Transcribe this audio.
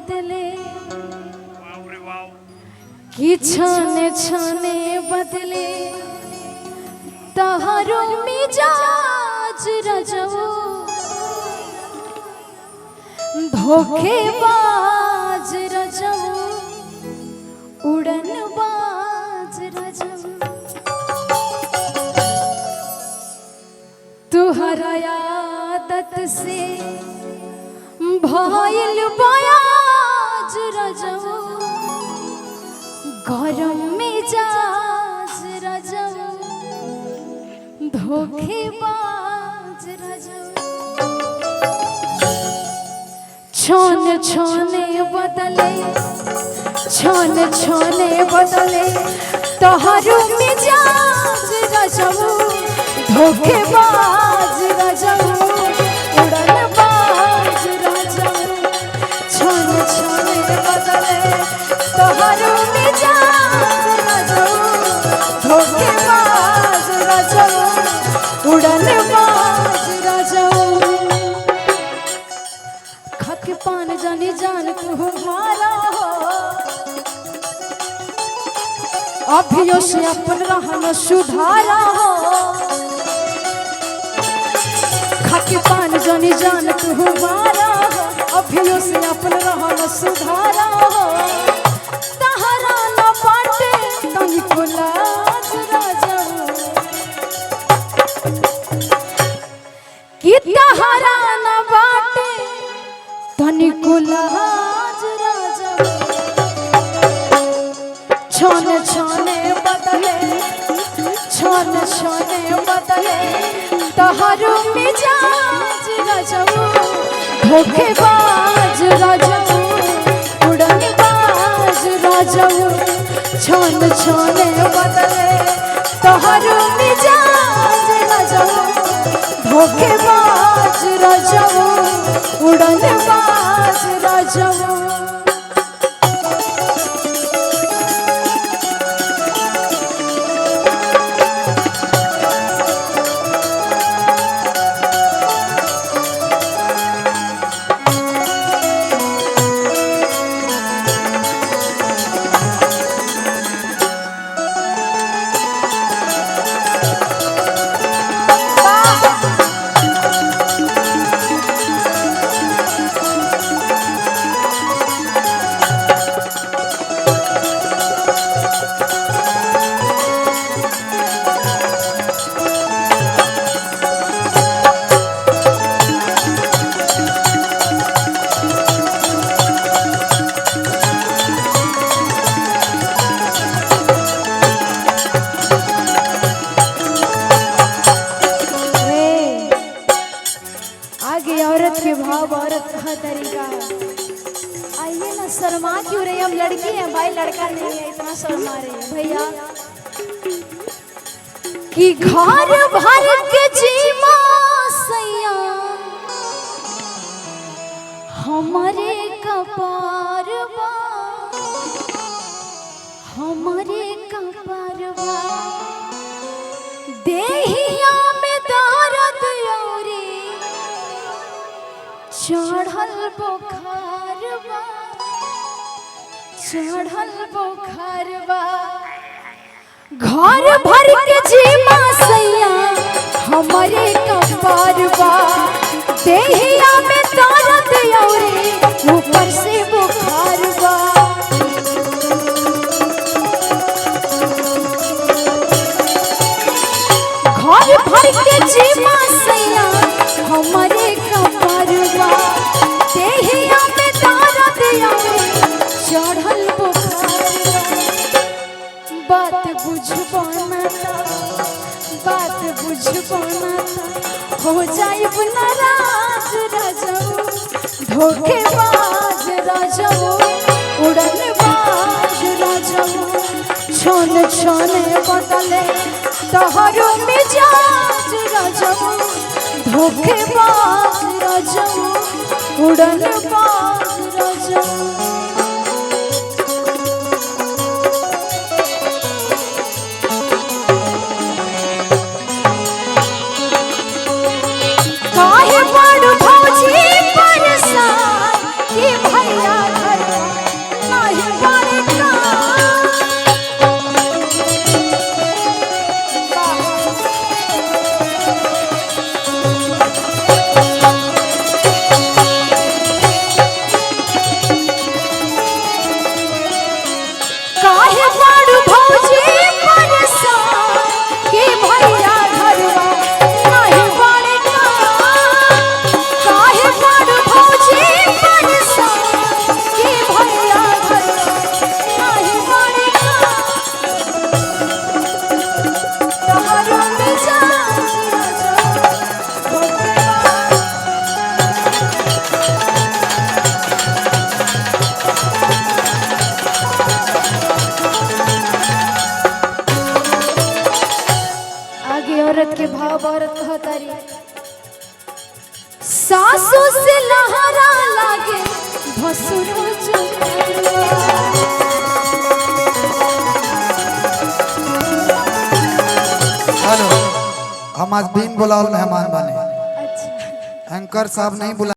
बदले कि छाने छाने बदले तहारो मिजाज रजो धोखेबाज रजो उड़नबाज रजो तुहरा आदत से भइल बयाज रजो गरम मिजाज रजो धोखेबाज रजो छान छाने बदले छान छाने बदले तोहरो मिजाज रजो धोखेबाज रजो उड़नबाज रजो छान छाने बदले तोहरो मिजाज रजो धोखेबाज रजो उड़नबाज रजो खाके पान जानी जान तू मारा हो अभियो से अपन रहन सुधारा हो खाके पान जानी जान तू मारा हो अभियो से अपन रहन सुधारा हो तहरा न बाटे तनिको लाज राजा कि तहरा न बाटे तनिको लाज राजा छान छाने बदले छान छाने बदले तहारो मिजाज रजो धोखेबाज रजो उड़नबाज रजो छान छाने बदले तहारो मिजाज रजो धोखेबाज रजो उड़नबाज रजो औरत का तरीका आइए ना शर्मा क्यों रही हम लड़की हैं भाई लड़का नहीं है इतना शर्मा रही है भैया कि घर भर के जीवा सैया हमारे कपारवा हमारे कपारवा देहिया में दर्द औरी चढ़ल बुखारवा चढ़ल बुखारवा घर भर के जीवा सैया हमारे कपारवा देहिया में दर्द औरी ऊपर से बुखारवा घर भर के जीवा सैया हमारे कपारवा देहिया में दर्द औरी चढ़ल बुखारवा बात बुझबाना बात बुझबाना हो जाइब नाराज राजो धोखेबाज राजो उड़नबाज राजो छान छाने बदले तोहरो मिजाज राजो धोखेबाज राजो उड़नबाज राजो काहे बड़ भौजी परेशान कि भैया घर एगो औरत कहतारी सासू से लहरा लागे भसुरो जुआ। हेलो, हम आज बीन बुलाओ मेहमान बने। अच्छा एंकर साहब नहीं बुला।